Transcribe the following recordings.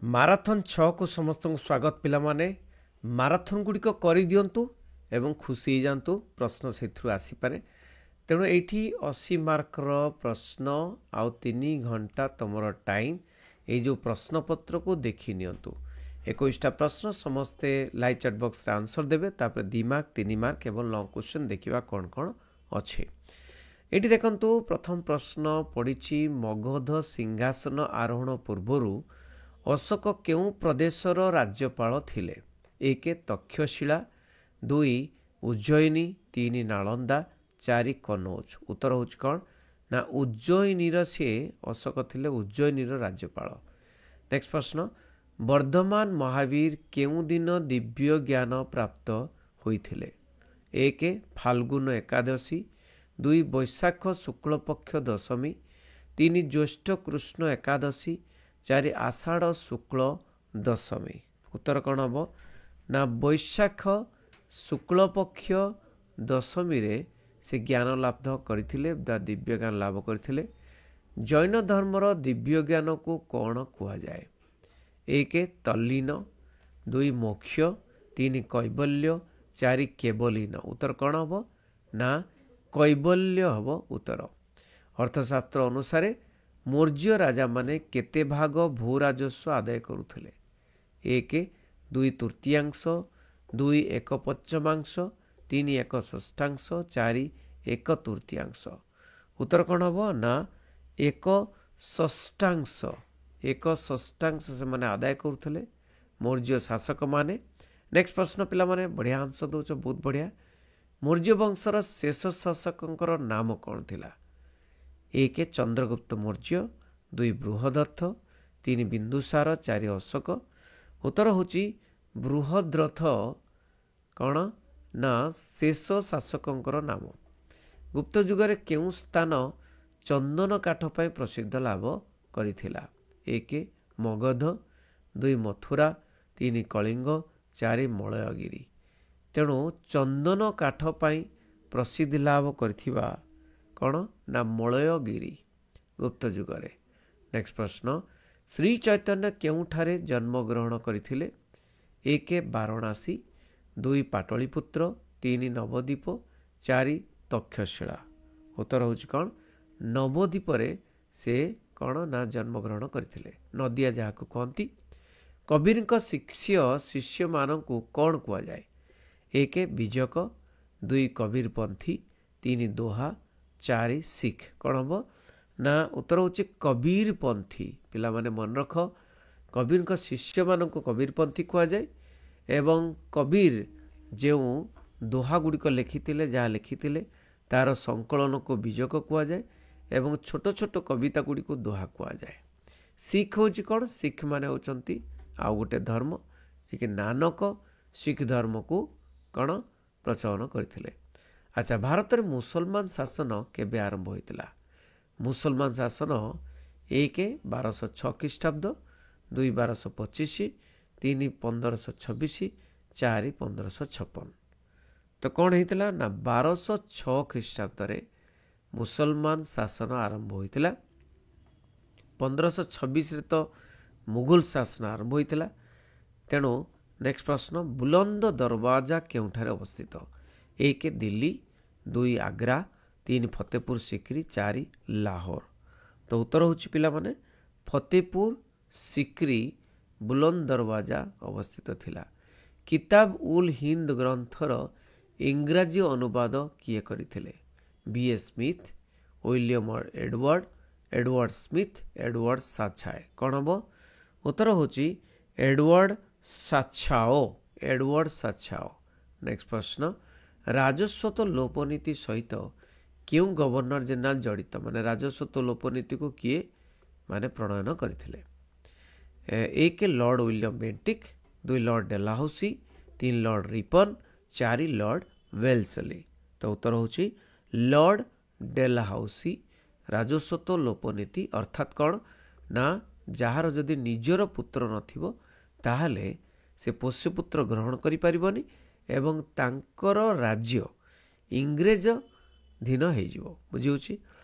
Marathon 6କୁ ସମସ୍ତଙ୍କୁ ସ୍ୱାଗତ। ପିଲାମାନେ ମାରାଥନ୍ ଗୁଡ଼ିକ କରିଦିଅନ୍ତୁ ଏବଂ ଖୁସି ହେଇଯାଆନ୍ତୁ। ପ୍ରଶ୍ନ ସେଥିରୁ ଆସିପାରେ, ତେଣୁ ଏଇଠି 80 ମାର୍କର ପ୍ରଶ୍ନ ଆଉ 3 ଘଣ୍ଟା ତୁମର ଟାଇମ୍। ଏଇ ଯେଉଁ ପ୍ରଶ୍ନପତ୍ରକୁ ଦେଖି ନିଅନ୍ତୁ। 21ଟା ପ୍ରଶ୍ନ, ସମସ୍ତେ ଲାଇଭ୍ ଚାଟ୍ ବକ୍ସରେ ଆନ୍ସର୍ ଦେବେ। ତାପରେ 2 ମାର୍କ 3 ମାର୍କ ଏବଂ ଲଙ୍ଗ୍ କ୍ୱେଶ୍ଚନ୍ ଦେଖିବା କ'ଣ କ'ଣ ଅଛି। ଏଇଠି ଦେଖନ୍ତୁ, ପ୍ରଥମ ପ୍ରଶ୍ନ ପଡ଼ିଛି, ମଗଧ ସିଂହାସନ ଆରୋହଣ ପୂର୍ବରୁ ଅଶୋକ କେଉଁ ପ୍ରଦେଶର ରାଜ୍ୟପାଳ ଥିଲେ? 1 ତକ୍ଷଶିଳା, 2 ଉଜ୍ଜୟିନୀ, 3 ନାଳନ୍ଦା, 4 କନୌଜ। ଉତ୍ତର ହେଉଛି କ'ଣ ନା ଉଜ୍ଜୟିନୀର ସିଏ ଅଶୋକ ଥିଲେ ଉଜ୍ଜୟିନୀର ରାଜ୍ୟପାଳ। ନେକ୍ସଟ ପ୍ରଶ୍ନ, ବର୍ଦ୍ଧମାନ ମହାବୀର କେଉଁ ଦିନ ଦିବ୍ୟ ଜ୍ଞାନ ପ୍ରାପ୍ତ ହୋଇଥିଲେ? 1 ଫାଲ୍ଗୁନ ଏକାଦଶୀ, 2 ବୈଶାଖ ଶୁକ୍ଳପକ୍ଷ ଦଶମୀ, 3 ଜ୍ୟେଷ୍ଠ କୃଷ୍ଣ ଏକାଦଶୀ, 4 ଆଷାଢ଼ ଶୁକ୍ଳ ଦଶମୀ। ଉତ୍ତର କ'ଣ ହେବ ନା ବୈଶାଖ ଶୁକ୍ଳପକ୍ଷ ଦଶମୀରେ ସେ ଜ୍ଞାନ ଲାଭ କରିଥିଲେ ବା ଦିବ୍ୟ ଜ୍ଞାନ ଲାଭ କରିଥିଲେ। ଜୈନ ଧର୍ମର ଦିବ୍ୟ ଜ୍ଞାନକୁ କ'ଣ କୁହାଯାଏ? 1 ତଲ୍ଲୀନ, 2 ମୋକ୍ଷ, 3 କୈବଲ୍ୟ, 4 କେବଲୀନ। ଉତ୍ତର କ'ଣ ହେବ ନା କୈବଲ୍ୟ ହେବ ଉତ୍ତର। ଅର୍ଥଶାସ୍ତ୍ର ଅନୁସାରେ ମୌର୍ଯ୍ୟ ରାଜାମାନେ କେତେ ଭାଗ ଭୂ ରାଜସ୍ୱ ଆଦାୟ କରୁଥିଲେ? 1 2 ତୃତୀୟାଂଶ, 2 1 ପଞ୍ଚମାଂଶ, 3 1 ଷଷ୍ଠାଂଶ, 4 1 ତୃତୀୟାଂଶ। ଉତ୍ତର କ'ଣ ହେବ ନା 1 ଷଷ୍ଠାଂଶ। 1 ଷଷ୍ଠାଂଶ ସେମାନେ ଆଦାୟ କରୁଥିଲେ ମୌର୍ଯ୍ୟ ଶାସକମାନେ। ନେକ୍ସଟ ପ୍ରଶ୍ନ ପିଲାମାନେ, ବଢ଼ିଆ ଆନ୍ସର ଦେଉଛ, ବହୁତ ବଢ଼ିଆ। ମୌର୍ଯ୍ୟ ବଂଶର ଶେଷ ଶାସକଙ୍କର ନାମ କ'ଣ ଥିଲା? 1 ଚନ୍ଦ୍ରଗୁପ୍ତ ମୌର୍ଯ୍ୟ, 2 ବୃହଦତ୍ତ, 3 ବିନ୍ଦୁସାର, 4 ଅଶୋକ। ଉତ୍ତର ହେଉଛି ବୃହଦ୍ରଥ କ'ଣ ନା ଶେଷ ଶାସକଙ୍କର ନାମ। ଗୁପ୍ତ ଯୁଗରେ କେଉଁ ସ୍ଥାନ ଚନ୍ଦନ କାଠ ପାଇଁ ପ୍ରସିଦ୍ଧ ଲାଭ କରିଥିଲା? 1 ମଗଧ, 2 ମଥୁରା, 3 କଳିଙ୍ଗ, 4 ମଳୟଗିରି। ତେଣୁ ଚନ୍ଦନ କାଠ ପାଇଁ ପ୍ରସିଦ୍ଧି ଲାଭ କରିଥିବା କ'ଣ ନା ମଳୟଗିରି ଗୁପ୍ତ ଯୁଗରେ। ନେକ୍ସଟ ପ୍ରଶ୍ନ, ଶ୍ରୀ ଚୈତନ୍ୟ କେଉଁଠାରେ ଜନ୍ମଗ୍ରହଣ କରିଥିଲେ? 1 ବାରାଣସୀ, 2 ପାଟଳିପୁତ୍ର, 3 ନବଦ୍ୱୀପ, 4 ତକ୍ଷଶିଳା। ଉତ୍ତର ହେଉଛି କ'ଣ ନବଦ୍ୱୀପରେ ସେ କ'ଣ ନା ଜନ୍ମଗ୍ରହଣ କରିଥିଲେ, ନଦିଆ ଯାହାକୁ କହନ୍ତି। କବୀରଙ୍କ ଶିଷ୍ୟମାନଙ୍କୁ କ'ଣ କୁହାଯାଏ? 1 ବିଜକ, 2 କବୀରପନ୍ଥୀ, 3 ଦୋହା, 4 ଶିଖ। କ'ଣ ହେବ ନା ଉତ୍ତର ହେଉଛି କବୀରପନ୍ଥୀ। ପିଲାମାନେ ମନେ ରଖ, କବୀରଙ୍କ ଶିଷ୍ୟମାନଙ୍କୁ କବୀରପନ୍ଥୀ କୁହାଯାଏ ଏବଂ କବୀର ଯେଉଁ ଦୋହା ଗୁଡ଼ିକ ଲେଖିଥିଲେ, ଯାହା ଲେଖିଥିଲେ ତାର ସଂକଳନକୁ ବିଜକ କୁହାଯାଏ ଏବଂ ଛୋଟ ଛୋଟ କବିତା ଗୁଡ଼ିକୁ ଦୋହା କୁହାଯାଏ। ଶିଖ ହେଉଛି କ'ଣ? ଶିଖ ମାନେ ହେଉଛନ୍ତି ଆଉ ଗୋଟେ ଧର୍ମ, ଯିଏକି ନାନକ ଶିଖ ଧର୍ମକୁ କ'ଣ ପ୍ରଚଳନ କରିଥିଲେ। ଆଚ୍ଛା, ଭାରତରେ ମୁସଲମାନ ଶାସନ କେବେ ଆରମ୍ଭ ହୋଇଥିଲା? ମୁସଲମାନ ଶାସନ 1 1206 ଖ୍ରୀଷ୍ଟାବ୍ଦ, 2 1225, 3 1526, 4 1556। ତ କ'ଣ ହେଇଥିଲା ନା 1206 ଖ୍ରୀଷ୍ଟାବ୍ଦରେ ମୁସଲମାନ ଶାସନ ଆରମ୍ଭ ହୋଇଥିଲା। 1526ରେ ତ ମୁଘଲ ଶାସନ ଆରମ୍ଭ ହୋଇଥିଲା। ତେଣୁ ନେକ୍ସଟ ପ୍ରଶ୍ନ, ବୁଲନ୍ଦ ଦରୱାଜା କେଉଁଠାରେ ଅବସ୍ଥିତ? 1 ଦିଲ୍ଲୀ, 2 ଆଗ୍ରା, 3 ଫତେପୁର ସିକ୍ରି, 4 ଲାହୋର। ତ ଉତ୍ତର ହେଉଛି ପିଲାମାନେ ଫତେପୁର ସିକ୍ରି ବୁଲନ୍ଦ ଦରୱାଜା ଅବସ୍ଥିତ ଥିଲା। କିତାବ ଉଲ୍ ହିନ୍ଦ ଗ୍ରନ୍ଥର ଇଂରାଜୀ ଅନୁବାଦ କିଏ କରିଥିଲେ? B.A. Smith, William Edward Smith, Edward Sachau. କ'ଣ ହେବ? ଉତ୍ତର ହେଉଛି ଏଡୱାର୍ଡ ସାଛାଓ। ନେକ୍ସଟ ପ୍ରଶ୍ନ, ରାଜସ୍ୱତ ଲୋପ ନୀତି ସହିତ କେଉଁ ଗଭର୍ଣ୍ଣର ଜେନେରାଲ ଜଡ଼ିତ? ମାନେ ରାଜସ୍ୱତ ଲୋପ ନୀତିକୁ କିଏ ମାନେ ପ୍ରଣୟନ କରିଥିଲେ? 1 Lord William Bentinck, 2 Lord Dalhousie, 3 Lord Ripon, 4 Lord Wellesley. ତ ଉତ୍ତର ହେଉଛି ଲର୍ଡ ଡେଲାହାଉସି। ରାଜସ୍ୱତ ଲୋପ ନୀତି ଅର୍ଥାତ୍ କ'ଣ ନା ଯାହାର ଯଦି ନିଜର ପୁତ୍ର ନଥିବ ତାହେଲେ ସେ ପୋଷ୍ୟପୁତ୍ର ଗ୍ରହଣ କରିପାରିବନି ଏବଂ ତାଙ୍କର ରାଜ୍ୟ ଇଂରେଜଧୀନ ହେଇଯିବ। ବୁଝିହେଉଛି?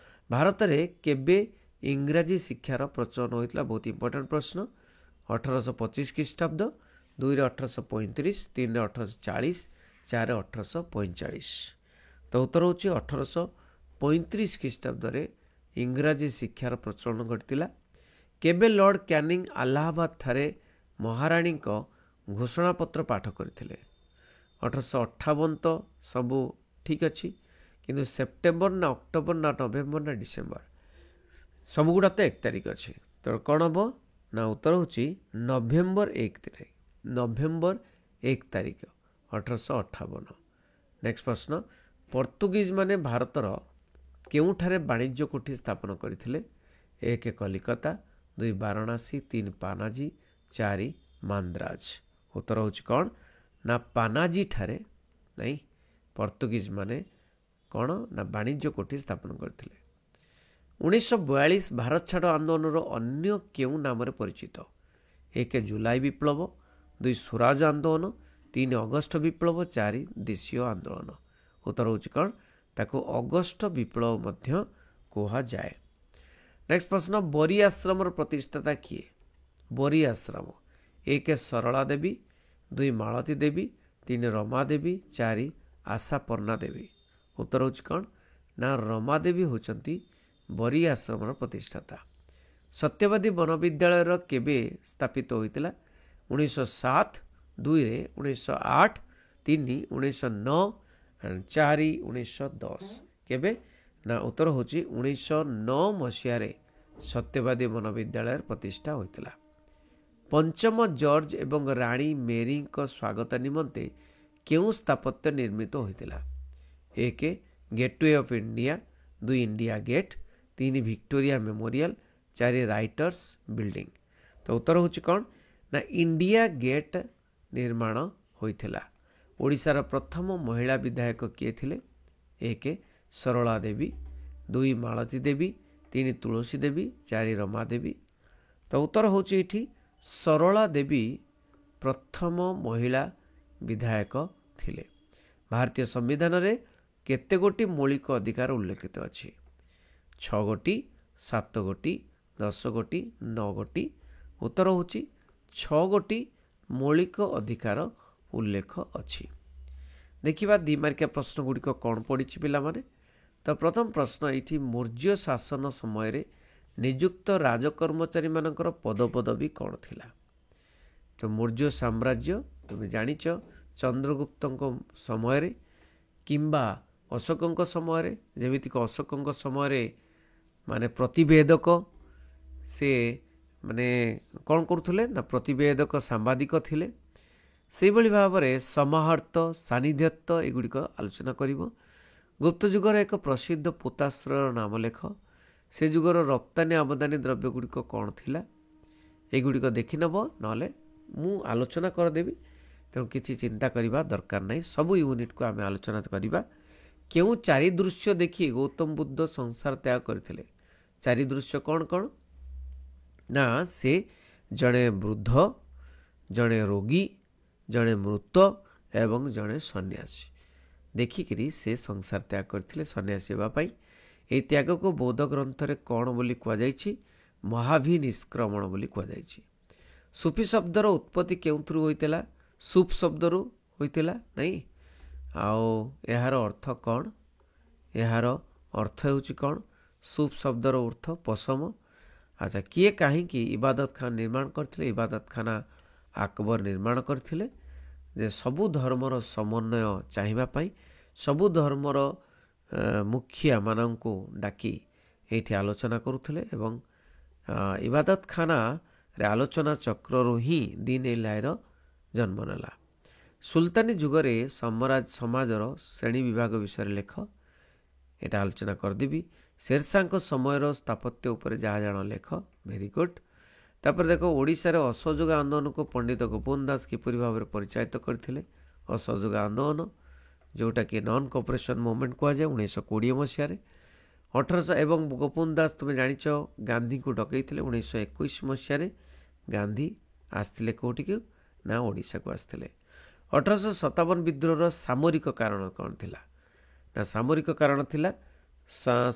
ଭାରତରେ କେବେ ଇଂରାଜୀ ଶିକ୍ଷାର ପ୍ରଚଳନ ହୋଇଥିଲା? ବହୁତ ଇମ୍ପୋର୍ଟାଣ୍ଟ ପ୍ରଶ୍ନ। 1825 ଖ୍ରୀଷ୍ଟାବ୍ଦ, 2ରେ 1835, 3ରେ 1840, 4ରେ 1845। ତ ଉତ୍ତର ହେଉଛି 1835 ଖ୍ରୀଷ୍ଟାବ୍ଦରେ ଇଂରାଜୀ ଶିକ୍ଷାର ପ୍ରଚଳନ ଘଟିଥିଲା। କେବେ ଲର୍ଡ଼ କ୍ୟାନିଂ ଆଲାହାବାଦ ଠାରେ ମହାରାଣୀଙ୍କ ଘୋଷଣାପତ୍ର ପାଠ କରିଥିଲେ? 1858 ତ ସବୁ ଠିକ୍ ଅଛି, କିନ୍ତୁ ସେପ୍ଟେମ୍ବର ନା ଅକ୍ଟୋବର ନା ନଭେମ୍ବର ନା ଡିସେମ୍ବର ସବୁଗୁଡ଼ା ତ 1 ତାରିଖ ଅଛି। ତ କ'ଣ ହେବ ନା ଉତ୍ତର ହେଉଛି ନଭେମ୍ବର 1 ନଭେମ୍ବର 1 ତାରିଖ 1858। ନେକ୍ସଟ ପ୍ରଶ୍ନ, ପର୍ତ୍ତୁଗୀଜ ମାନେ ଭାରତର କେଉଁଠାରେ ବାଣିଜ୍ୟ କୋଠି ସ୍ଥାପନ କରିଥିଲେ? 1 କଲିକତା, 2 ବାରାଣାସୀ, 3 ପାନାଜୀ, 4 ମାନ୍ଦ୍ରାଜ। ଉତ୍ତର ହେଉଛି କ'ଣ ନା ପାନାଜୀ ଠାରେ ନାଇଁ ପର୍ତ୍ତୁଗୀଜ ମାନେ କ'ଣ ନା ବାଣିଜ୍ୟ କୋଠି ସ୍ଥାପନ କରିଥିଲେ। 1942 ଭାରତ ଛାଡ଼ ଆନ୍ଦୋଳନର ଅନ୍ୟ କେଉଁ ନାମରେ ପରିଚିତ? 1 ଜୁଲାଇ ବିପ୍ଳବ, 2 ସ୍ୱରାଜ ଆନ୍ଦୋଳନ, 3 ଅଗଷ୍ଟ ବିପ୍ଳବ, 4 ଦେଶୀୟ ଆନ୍ଦୋଳନ। ଉତ୍ତର ହେଉଛି କ'ଣ? ତାକୁ ଅଗଷ୍ଟ ବିପ୍ଳବ ମଧ୍ୟ କୁହାଯାଏ। ନେକ୍ସଟ ପ୍ରଶ୍ନ, ବରୀ ଆଶ୍ରମର ପ୍ରତିଷ୍ଠାତା କିଏ? ବରୀ ଆଶ୍ରମ 1 ସରଳା ଦେବୀ, 2 ମାଳତୀ ଦେବୀ, 3 ରମା ଦେବୀ, 4 ଆଶାପର୍ଣ୍ଣା ଦେବୀ। ଉତ୍ତର ହେଉଛି କ'ଣ ନା ରମା ଦେବୀ ହେଉଛନ୍ତି ବରୀ ଆଶ୍ରମର ପ୍ରତିଷ୍ଠାତା। ସତ୍ୟବାଦୀ ବନବିଦ୍ୟାଳୟର କେବେ ସ୍ଥାପିତ ହୋଇଥିଲା? 1907, 2ରେ 1908, 3 1909, 4 1910। କେବେ ନା ଉତ୍ତର ହେଉଛି 1909 ମସିହାରେ ସତ୍ୟବାଦୀ ବନବିଦ୍ୟାଳୟର ପ୍ରତିଷ୍ଠା ହୋଇଥିଲା। ପଞ୍ଚମ ଜର୍ଜ ଏବଂ ରାଣୀ ମେରୀଙ୍କ ସ୍ୱାଗତ ନିମନ୍ତେ କେଉଁ ସ୍ଥାପତ୍ୟ ନିର୍ମିତ ହୋଇଥିଲା? 1 Gateway of India, 2 India Gate, 3 Victoria Memorial, 4 Writers Building. ତ ଉତ୍ତର ହେଉଛି କ'ଣ ନା ଇଣ୍ଡିଆ ଗେଟ୍ ନିର୍ମାଣ ହୋଇଥିଲା। ଓଡ଼ିଶାର ପ୍ରଥମ ମହିଳା ବିଧାୟକ କିଏ ଥିଲେ? 1 ସରଳା ଦେବୀ, 2 ମାଳତୀ ଦେବୀ, 3 ତୁଳସୀ ଦେବୀ, 4 ରମା ଦେବୀ। ତ ଉତ୍ତର ହେଉଛି ଏଇଠି ସରଳା ଦେବୀ ପ୍ରଥମ ମହିଳା ବିଧାୟକ ଥିଲେ। ଭାରତୀୟ ସମ୍ବିଧାନରେ କେତେ ଗୋଟି ମୌଳିକ ଅଧିକାର ଉଲ୍ଲେଖିତ ଅଛି? 6 ଗୋଟି, 7 ଗୋଟି, 10 ଗୋଟି, 9 ଗୋଟି। ଉତ୍ତର ହେଉଛି 6 ଗୋଟି ମୌଳିକ ଅଧିକାର ଉଲ୍ଲେଖ ଅଛି। ଦେଖିବା 2 ମାର୍କିଆ ପ୍ରଶ୍ନ ଗୁଡ଼ିକ କ'ଣ ପଡ଼ିଛି ପିଲାମାନେ। ତ ପ୍ରଥମ ପ୍ରଶ୍ନ ଏଇଠି ମୌର୍ଯ୍ୟ ଶାସନ ସମୟରେ ନିଯୁକ୍ତ ରାଜକର୍ମଚାରୀମାନଙ୍କର ପଦପଦବୀ କ'ଣ ଥିଲା? ତ ମୌର୍ଯ୍ୟ ସାମ୍ରାଜ୍ୟ ତୁମେ ଜାଣିଛ ଚନ୍ଦ୍ରଗୁପ୍ତଙ୍କ ସମୟରେ କିମ୍ବା ଅଶୋକଙ୍କ ସମୟରେ, ଯେମିତିକି ଅଶୋକଙ୍କ ସମୟରେ ମାନେ ପ୍ରତିବେଦକ ସେ ମାନେ କ'ଣ କରୁଥିଲେ ନା ପ୍ରତିବେଦକ ସାମ୍ବାଦିକ ଥିଲେ। ସେହିଭଳି ଭାବରେ ସମାହର୍ତ୍ତ, ସାନ୍ନିଧ୍ୟତ୍ତ ଏଗୁଡ଼ିକ ଆଲୋଚନା କରିବ। ଗୁପ୍ତ ଯୁଗର ଏକ ପ୍ରସିଦ୍ଧ ପୋତାଶ୍ରୟର ନାମ ଲେଖ। ସେ ଯୁଗର ରପ୍ତାନି ଆମଦାନୀ ଦ୍ରବ୍ୟ ଗୁଡ଼ିକ କ'ଣ ଥିଲା? ଏଗୁଡ଼ିକ ଦେଖିନେବ, ନହେଲେ ମୁଁ ଆଲୋଚନା କରିଦେବି। ତେଣୁ କିଛି ଚିନ୍ତା କରିବା ଦରକାର ନାହିଁ, ସବୁ ୟୁନିଟ୍କୁ ଆମେ ଆଲୋଚନା କରିବା। କେଉଁ 4 ଦୃଶ୍ୟ ଦେଖି ଗୌତମ ବୁଦ୍ଧ ସଂସାର ତ୍ୟାଗ କରିଥିଲେ? 4 ଦୃଶ୍ୟ କ'ଣ କ'ଣ ନା ସେ ଜଣେ ବୃଦ୍ଧ, ଜଣେ ରୋଗୀ, ଜଣେ ମୃତ ଏବଂ ଜଣେ ସନ୍ନ୍ୟାସୀ ଦେଖିକିରି ସେ ସଂସାର ତ୍ୟାଗ କରିଥିଲେ ସନ୍ନ୍ୟାସୀ ହେବା ପାଇଁ। ଏହି ତ୍ୟାଗକୁ ବୌଦ୍ଧ ଗ୍ରନ୍ଥରେ କ'ଣ ବୋଲି କୁହାଯାଇଛି? ମହାଭିନିଷ୍କ୍ରମଣ ବୋଲି କୁହାଯାଇଛି। ସୁଫି ଶବ୍ଦର ଉତ୍ପତ୍ତି କେଉଁଥିରୁ ହୋଇଥିଲା? ସୁଫ୍ ଶବ୍ଦରୁ ହୋଇଥିଲା ନାଇଁ। ଆଉ ଏହାର ଅର୍ଥ କ'ଣ? ଏହାର ଅର୍ଥ ହେଉଛି କ'ଣ? ସୁଫ୍ ଶବ୍ଦର ଅର୍ଥ ପଶମ। ଆଚ୍ଛା, କିଏ କାହିଁକି ଇବାଦତ ଖାନା ନିର୍ମାଣ କରିଥିଲେ? ଇବାଦତ ଖାନା ଆକବର ନିର୍ମାଣ କରିଥିଲେ ଯେ ସବୁ ଧର୍ମର ସମନ୍ୱୟ ଚାହିଁବା ପାଇଁ, ସବୁ ଧର୍ମର ମୁଖିଆମାନଙ୍କୁ ଡାକି ଏଇଠି ଆଲୋଚନା କରୁଥିଲେ ଏବଂ ଇବାଦତ ଖାନାରେ ଆଲୋଚନା ଚକ୍ରରୁ ହିଁ ଦିନ୍ ଇ ଲାହିର ଜନ୍ମ ନେଲା। ସୁଲତାନୀ ଯୁଗରେ ସମାଜର ଶ୍ରେଣୀ ବିଭାଗ ବିଷୟରେ ଲେଖ। ଏଇଟା ଆଲୋଚନା କରିଦେବି। ଶେରଶାହଙ୍କ ସମୟର ସ୍ଥାପତ୍ୟ ଉପରେ ଯାହା ଜାଣ ଲେଖ। Very good. ତାପରେ ଦେଖ, ଓଡ଼ିଶାରେ ଅସହଯୋଗ ଆନ୍ଦୋଳନକୁ ପଣ୍ଡିତ ଗୋପବନ୍ଧୁ ଦାସ କିପରି ଭାବରେ ପରିଚାଳିତ କରିଥିଲେ? ଅସହଯୋଗ ଆନ୍ଦୋଳନ ଯେଉଁଟାକି ନନ୍ କୋଅପରେସନ୍ ମୁଭମେଣ୍ଟ କୁହାଯାଏ 1920 ମସିହାରେ। 1800 ଏବଂ ଗୋପବନ୍ଧୁ ଦାସ ତୁମେ ଜାଣିଛ ଗାନ୍ଧୀଙ୍କୁ ଡକେଇଥିଲେ 1921 ମସିହାରେ। ଗାନ୍ଧୀ ଆସିଥିଲେ କେଉଁଠିକୁ ନା ଓଡ଼ିଶାକୁ ଆସିଥିଲେ। 1857 ବିଦ୍ରୋହର ସାମରିକ କାରଣ କ'ଣ ଥିଲା? ନା ସାମରିକ କାରଣ ଥିଲା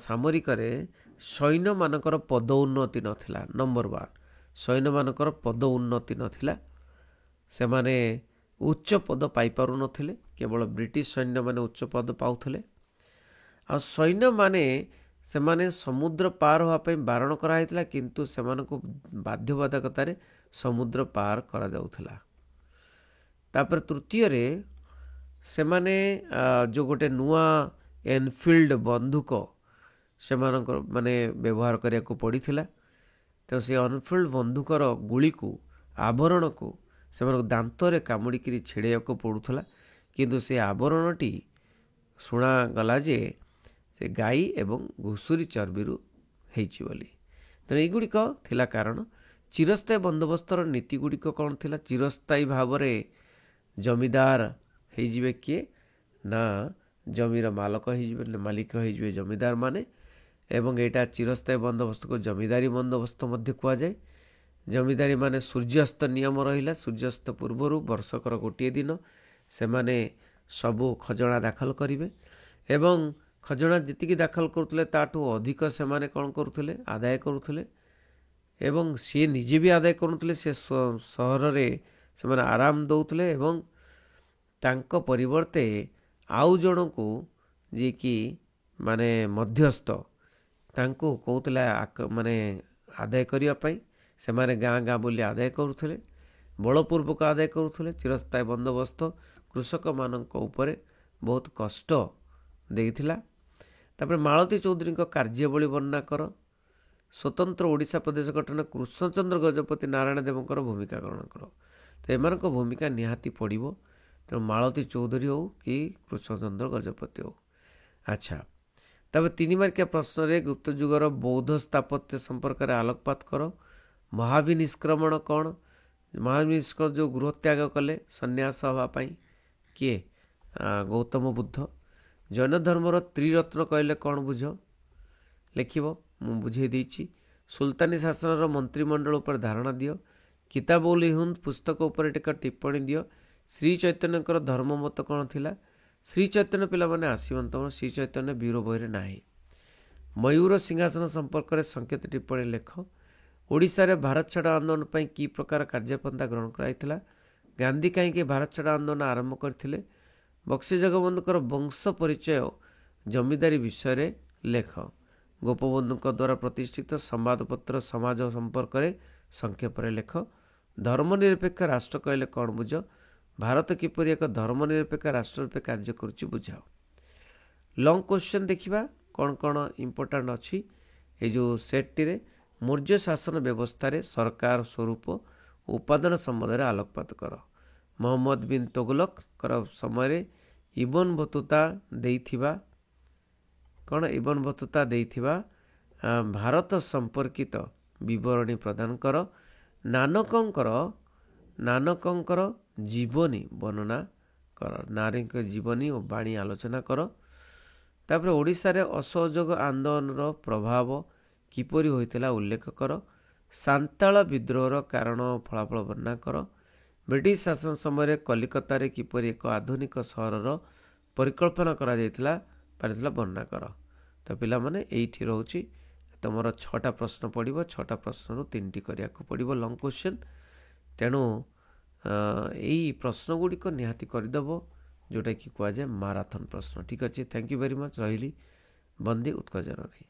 ସାମରିକରେ ସୈନ୍ୟମାନଙ୍କର ପଦୋନ୍ନତି ନଥିଲା। ନମ୍ବର 1 ସୈନ୍ୟମାନଙ୍କର ପଦ ଉନ୍ନତି ନଥିଲା, ସେମାନେ ଉଚ୍ଚ ପଦ ପାଇପାରୁନଥିଲେ, କେବଳ ବ୍ରିଟିଶ ସୈନ୍ୟମାନେ ଉଚ୍ଚ ପଦ ପାଉଥିଲେ। ଆଉ ସୈନ୍ୟମାନେ ସେମାନେ ସମୁଦ୍ର ପାର ହେବା ପାଇଁ ବାରଣ କରାହେଇଥିଲା, କିନ୍ତୁ ସେମାନଙ୍କୁ ବାଧ୍ୟବାଧକତାରେ ସମୁଦ୍ର ପାର କରାଯାଉଥିଲା। ତାପରେ ତୃତୀୟରେ ସେମାନେ ଯେଉଁ ଗୋଟେ ନୂଆ ଏନଫିଲ୍ଡ ବନ୍ଧୁକ ସେମାନଙ୍କର ମାନେ ବ୍ୟବହାର କରିବାକୁ ପଡ଼ିଥିଲା। ତ ସେ ଏନଫିଲ୍ଡ ବନ୍ଧୁକର ଗୁଳିକୁ ଆବରଣକୁ ସେମାନଙ୍କୁ ଦାନ୍ତରେ କାମୁଡ଼ିକିରି ଛିଡ଼େଇବାକୁ ପଡ଼ୁଥିଲା, କିନ୍ତୁ ସେ ଆବରଣଟି ଶୁଣାଗଲା ଯେ ସେ ଗାଈ ଏବଂ ଘୁଷୁରୀ ଚର୍ବିରୁ ହେଇଛି ବୋଲି। ତେଣୁ ଏଇଗୁଡ଼ିକ ଥିଲା କାରଣ। ଚିରସ୍ଥାୟୀ ବନ୍ଦୋବସ୍ତର ନୀତି ଗୁଡ଼ିକ କ'ଣ ଥିଲା? ଚିରସ୍ଥାୟୀ ଭାବରେ ଜମିଦାର ହେଇଯିବେ କିଏ ନା ଜମିର ମାଲିକ ହେଇଯିବେ ଜମିଦାର ମାନେ, ଏବଂ ଏଇଟା ଚିରସ୍ଥାୟୀ ବନ୍ଦୋବସ୍ତକୁ ଜମିଦାରୀ ବନ୍ଦୋବସ୍ତ ମଧ୍ୟ କୁହାଯାଏ। ଜମିଦାରୀ ମାନେ ସୂର୍ଯ୍ୟାସ୍ତ ନିୟମ ରହିଲା, ସୂର୍ଯ୍ୟାସ୍ତ ପୂର୍ବରୁ ବର୍ଷକର ଗୋଟିଏ ଦିନ ସେମାନେ ସବୁ ଖଜଣା ଦାଖଲ କରିବେ, ଏବଂ ଖଜଣା ଯେତିକି ଦାଖଲ କରୁଥିଲେ ତାଠୁ ଅଧିକ ସେମାନେ କ'ଣ କରୁଥିଲେ? ଆଦାୟ କରୁଥିଲେ। ଏବଂ ସିଏ ନିଜେ ବି ଆଦାୟ କରୁଥିଲେ, ସେ ସହରରେ ସେମାନେ ଆରାମ ଦେଉଥିଲେ, ଏବଂ ତାଙ୍କ ପରିବର୍ତ୍ତେ ଆଉ ଜଣକୁ ଯିଏକି ମାନେ ମଧ୍ୟସ୍ଥ ତାଙ୍କୁ କହୁଥିଲେ ମାନେ ଆଦାୟ କରିବା ପାଇଁ। ସେମାନେ ଗାଁ ଗାଁ ବୁଲି ଆଦାୟ କରୁଥିଲେ, ବଳପୂର୍ବକ ଆଦାୟ କରୁଥିଲେ। ଚିରସ୍ଥାୟୀ ବନ୍ଦୋବସ୍ତ କୃଷକମାନଙ୍କ ଉପରେ ବହୁତ କଷ୍ଟ ଦେଇଥିଲା। ତାପରେ ମାଳତୀ ଚୌଧୁରୀଙ୍କ କାର୍ଯ୍ୟାବଳୀ ବର୍ଣ୍ଣନା କର। ସ୍ୱତନ୍ତ୍ର ଓଡ଼ିଶା ପ୍ରଦେଶ ଗଠନ କୃଷ୍ଣଚନ୍ଦ୍ର ଗଜପତି ନାରାୟଣ ଦେବଙ୍କର ଭୂମିକା ଗ୍ରହଣ କର। ତ ଏମାନଙ୍କ ଭୂମିକା ନିହାତି ପଡ଼ିବ। ତେଣୁ ମାଳତୀ ଚୌଧୁରୀ ହେଉ କି କୃଷ୍ଣଚନ୍ଦ୍ର ଗଜପତି ହେଉ। ଆଚ୍ଛା, ତାପରେ 3 ମାର୍କିଆ ପ୍ରଶ୍ନରେ ଗୁପ୍ତ ଯୁଗର ବୌଦ୍ଧ ସ୍ଥାପତ୍ୟ ସମ୍ପର୍କରେ ଆଲୋକପାତ କର। ମହାବିନିଷ୍କ୍ରମଣ କ'ଣ? ମହାବିନିଷ୍କ୍ରମଣ ଯେଉଁ ଗୃହତ୍ୟାଗ କଲେ ସନ୍ନ୍ୟାସ ହେବା ପାଇଁ, କିଏ? ଗୌତମ ବୁଦ୍ଧ। ଜୈନ ଧର୍ମର ତ୍ରିରତ୍ନ କହିଲେ କ'ଣ ବୁଝ? ଲେଖିବ, ମୁଁ ବୁଝେଇ ଦେଇଛି। ସୁଲତାନୀ ଶାସନର ମନ୍ତ୍ରିମଣ୍ଡଳ ଉପରେ ଧାରଣା ଦିଅ। କିତାବୁଲ ହିନ୍ଦ୍ ପୁସ୍ତକ ଉପରେ ଟିକେ ଟିପ୍ପଣୀ ଦିଅ। ଶ୍ରୀ ଚୈତନ୍ୟଙ୍କର ଧର୍ମମତ କ'ଣ ଥିଲା? ଶ୍ରୀ ଚୈତନ୍ୟ ପିଲାମାନେ ଆସିବନ୍ତ, ଶ୍ରୀ ଚୈତନ୍ୟ ବୀର ବହିରେ ନାହିଁ। ମୟୂର ସିଂହାସନ ସମ୍ପର୍କରେ ସଂକ୍ଷେପ ଟିପ୍ପଣୀ ଲେଖ। ଓଡ଼ିଶାରେ ଭାରତ ଛାଡ଼ ଆନ୍ଦୋଳନ ପାଇଁ କି ପ୍ରକାର କାର୍ଯ୍ୟପନ୍ଥା ଗ୍ରହଣ କରାଯାଇଥିଲା? ଗାନ୍ଧୀ କାହିଁକି ଭାରତ ଛାଡ଼ ଆନ୍ଦୋଳନ ଆରମ୍ଭ କରିଥିଲେ? ବକ୍ସି ଜଗବନ୍ଧୁଙ୍କର ବଂଶ ପରିଚୟ ଜମିଦାରୀ ବିଷୟରେ ଲେଖ। ଗୋପବନ୍ଧୁଙ୍କ ଦ୍ୱାରା ପ୍ରତିଷ୍ଠିତ ସମ୍ବାଦପତ୍ର ସମାଜ ସମ୍ପର୍କରେ ସଂକ୍ଷେପରେ ଲେଖ। ଧର୍ମନିରପେକ୍ଷ ରାଷ୍ଟ୍ର କହିଲେ କ'ଣ ବୁଝ? ଭାରତ କିପରି ଏକ ଧର୍ମନିରପେକ୍ଷ ରାଷ୍ଟ୍ର ରୂପେ କାର୍ଯ୍ୟ କରୁଛି ବୁଝାଅ। ଲଙ୍ଗ କ୍ୱେଶ୍ଚନ୍ ଦେଖିବା କ'ଣ କ'ଣ ଇମ୍ପୋର୍ଟାଣ୍ଟ ଅଛି ଏଇ ଯେଉଁ ସେଟ୍ଟିରେ। ମୌର୍ଯ୍ୟ ଶାସନ ବ୍ୟବସ୍ଥାରେ ସରକାର ସ୍ୱରୂପ ଉପାଦାନ ସମ୍ବନ୍ଧରେ ଆଲୋକପାତ କର। ମହମ୍ମଦ ବିନ୍ ତୋଗଲକଙ୍କର ସମୟରେ ଇବନ ବତୁତା ଦେଇଥିବା ଭାରତ ସମ୍ପର୍କିତ ବିବରଣୀ ପ୍ରଦାନ କର। ନାନକଙ୍କର ଜୀବନୀ ବର୍ଣ୍ଣନା କର। ନାରୀଙ୍କ ଜୀବନୀ ଓ ବାଣୀ ଆଲୋଚନା କର। ତାପରେ ଓଡ଼ିଶାରେ ଅସହଯୋଗ ଆନ୍ଦୋଳନର ପ୍ରଭାବ କିପରି ହୋଇଥିଲା ଉଲ୍ଲେଖ କର। ସାନ୍ତାଳ ବିଦ୍ରୋହର କାରଣ ଓ ଫଳାଫଳ ବର୍ଣ୍ଣନା କର। ବ୍ରିଟିଶ ଶାସନ ସମୟରେ କଲିକତାରେ କିପରି ଏକ ଆଧୁନିକ ସହରର ପରିକଳ୍ପନା କରାଯାଇଥିଲା ବର୍ଣ୍ଣନା କର। ତ ପିଲାମାନେ ଏଇଠି ରହୁଛି ତୁମର 6ଟା ପ୍ରଶ୍ନ ପଡ଼ିବ। 6ଟା ପ୍ରଶ୍ନରୁ 3ଟି କରିବାକୁ ପଡ଼ିବ ଲଙ୍ଗ କ୍ୱେଶ୍ଚନ୍। ତେଣୁ ଏଇ ପ୍ରଶ୍ନ ଗୁଡ଼ିକ ନିହାତି କରିଦେବ, ଯେଉଁଟାକି କୁହାଯାଏ ମାରାଥନ୍ ପ୍ରଶ୍ନ। ଠିକ୍ ଅଛି, ଥ୍ୟାଙ୍କ ୟୁ ଭେରି ମଚ୍। ରହିଲି। ବନ୍ଦେ ଉତ୍କଳ ଜନନୀ।